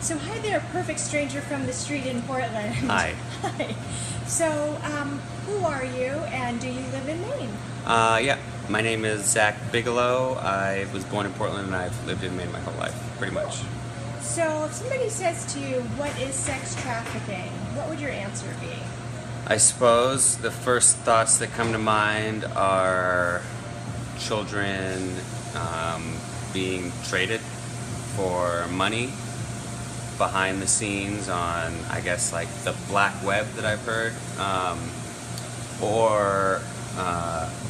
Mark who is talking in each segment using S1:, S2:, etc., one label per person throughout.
S1: So hi there, perfect stranger from the street in Portland.
S2: Hi.
S1: Hi. So, who are you, and do you live in Maine?
S2: Yeah, my name is Zach Bigelow. I was born in Portland and I've lived in Maine my whole life, pretty much.
S1: So, if somebody says to you, what is sex trafficking, what would your answer be?
S2: I suppose the first thoughts that come to mind are children being traded for money behind the scenes on, I guess, like the black web that I've heard.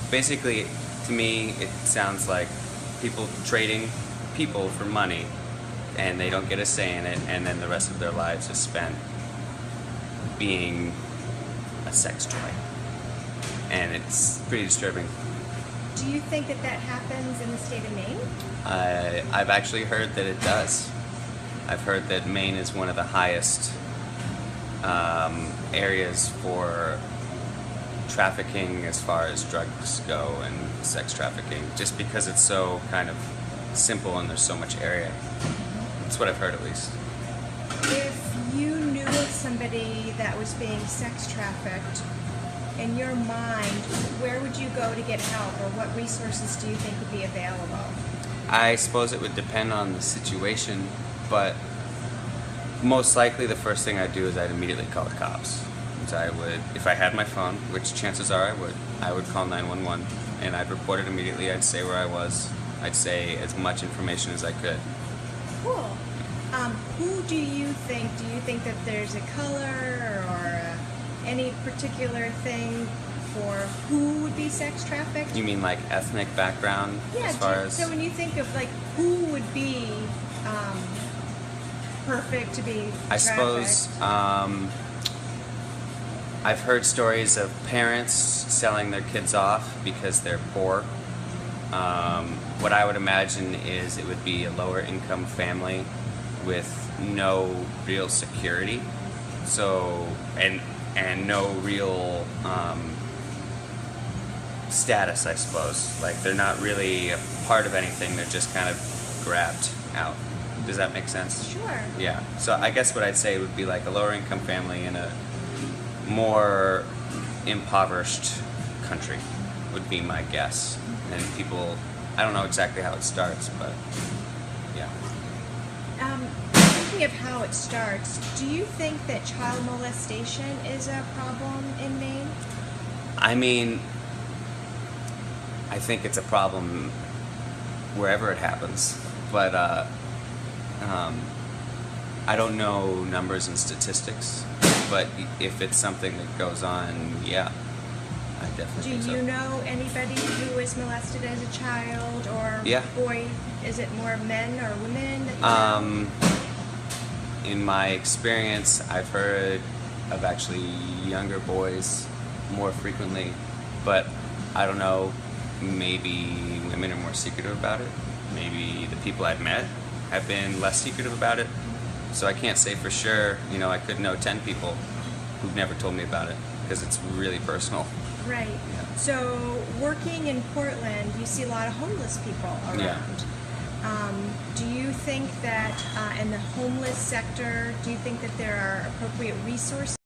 S2: Basically, to me, it sounds like people trading people for money and they don't get a say in it, and then the rest of their lives is spent being a sex toy. And it's pretty disturbing.
S1: Do you think that that happens in the state of Maine?
S2: I've actually heard that it does. I've heard that Maine is one of the highest areas for trafficking as far as drugs go and sex trafficking, just because it's so kind of simple and there's so much area. That's what I've heard, at least.
S1: If you knew of somebody that was being sex trafficked, in your mind, where would you go to get help, or what resources do you think would be available?
S2: I suppose it would depend on the situation, but most likely the first thing I'd do is I'd immediately call the cops. So I would, if I had my phone, which chances are I would call 911 and I'd report it immediately. I'd say where I was. I'd say as much information as I could.
S1: Cool. Who do you think? Do you think that there's a color or any particular thing for who would be sex trafficked?
S2: You mean like ethnic background?
S1: Yeah.
S2: As far as...
S1: So when you think of like who would be perfect to be trafficked?
S2: I suppose I've heard stories of parents selling their kids off because they're poor. What I would imagine is it would be a lower income family with no real security, so and no real status, I suppose. Like, they're not really a part of anything, they're just kind of grabbed out. Does that make sense?
S1: Sure.
S2: Yeah. So I guess what I'd say would be like a lower income family in a more impoverished country would be my guess. And people, I don't know exactly how it starts, but yeah.
S1: Thinking of how it starts, do you think that child molestation is a problem in Maine?
S2: I mean, I think it's a problem wherever it happens, but I don't know numbers and statistics, but if it's something that goes on, yeah, I definitely think so.
S1: Do you know anybody who was molested as a child, or
S2: Yeah.
S1: boy? Is it more men or women that you know?
S2: In my experience, I've heard of actually younger boys more frequently, but I don't know, maybe women are more secretive about it. Maybe the people I've met have been less secretive about it. So I can't say for sure. You know, I could know 10 people who've never told me about it because it's really personal.
S1: Right.
S2: Yeah.
S1: So working in Portland, you see a lot of homeless people around.
S2: Yeah.
S1: Do you think that in the homeless sector, do you think that there are appropriate resources